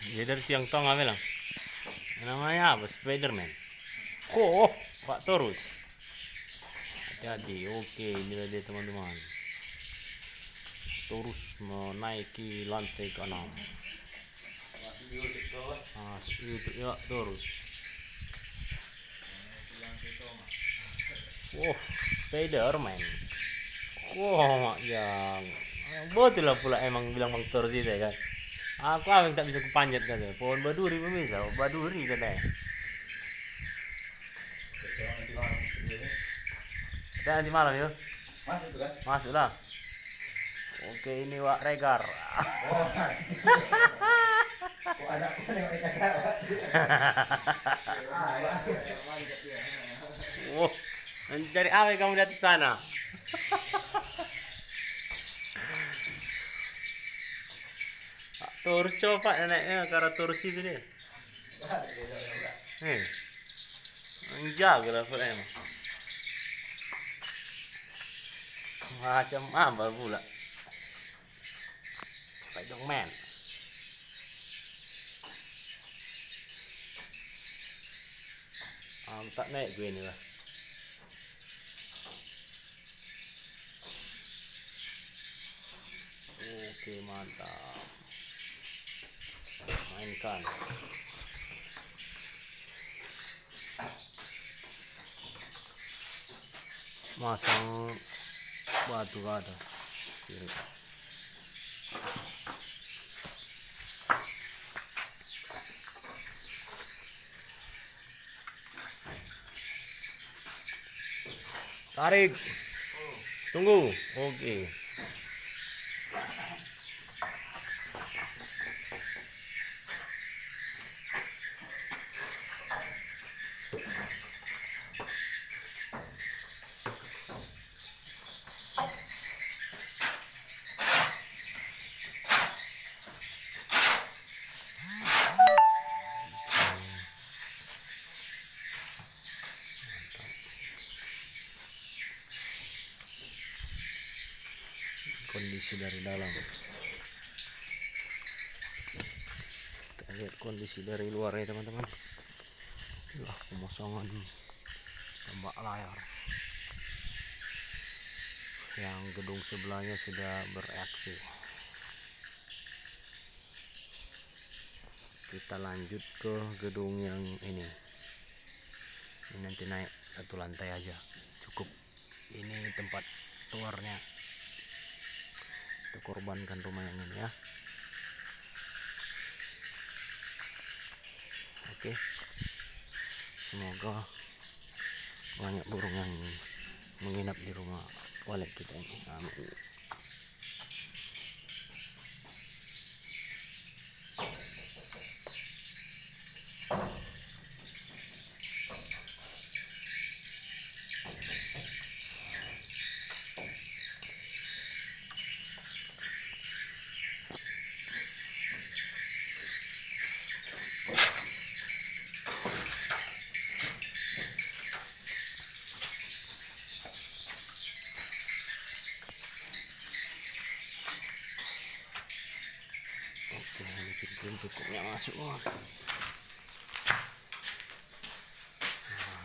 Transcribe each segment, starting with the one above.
Dia dari tiang tong apa bilang? Namanya apa? Spiderman. Oh, Pak Torus. Hati-hati. Oke, inilah dia teman-teman. Torus menaiki lantai ke-6. YouTube ya Torus. Wow, Spiderman. Wow, yang betul lah pula emang bilang Bang Torus itu ya kan. Aku yang tak bisa kupanjat katanya. Pohon baduri pemirsa, baduri katanya. Kita nanti malam yuk. Masuk tuh kan? Masuk lah. Oke, ini Wak Regar. Kok ada mereka kan? Wow, mencari apa kamu di atas sana? Terus coba naiknya karena terus itu dia. Menjaga lah emang. Macam apa pula? Spiderman. Tak naik gue ini lah. Oke, mantap. Mainkan. Masang batu ke atas. Sirip. Tarik. Tunggu. Oke. Kondisi dari dalam. Kita lihat kondisi dari luar ya teman-teman. Inilah pemasangan tembak layar. Yang gedung sebelahnya sudah bereaksi. Kita lanjut ke gedung yang ini. Ini nanti naik satu lantai aja cukup. Ini tempat towernya. Kita korbankan rumah yang ini ya. Oke. Semoga banyak burung yang menginap di rumah wallet kita ini. Amin. Oke, ini pintu-pintunya masuk. Nah,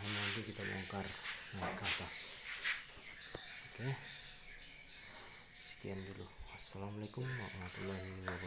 ini nanti kita bongkar naik ke atas. Oke, sekian dulu. Assalamualaikum warahmatullahi wabarakatuh.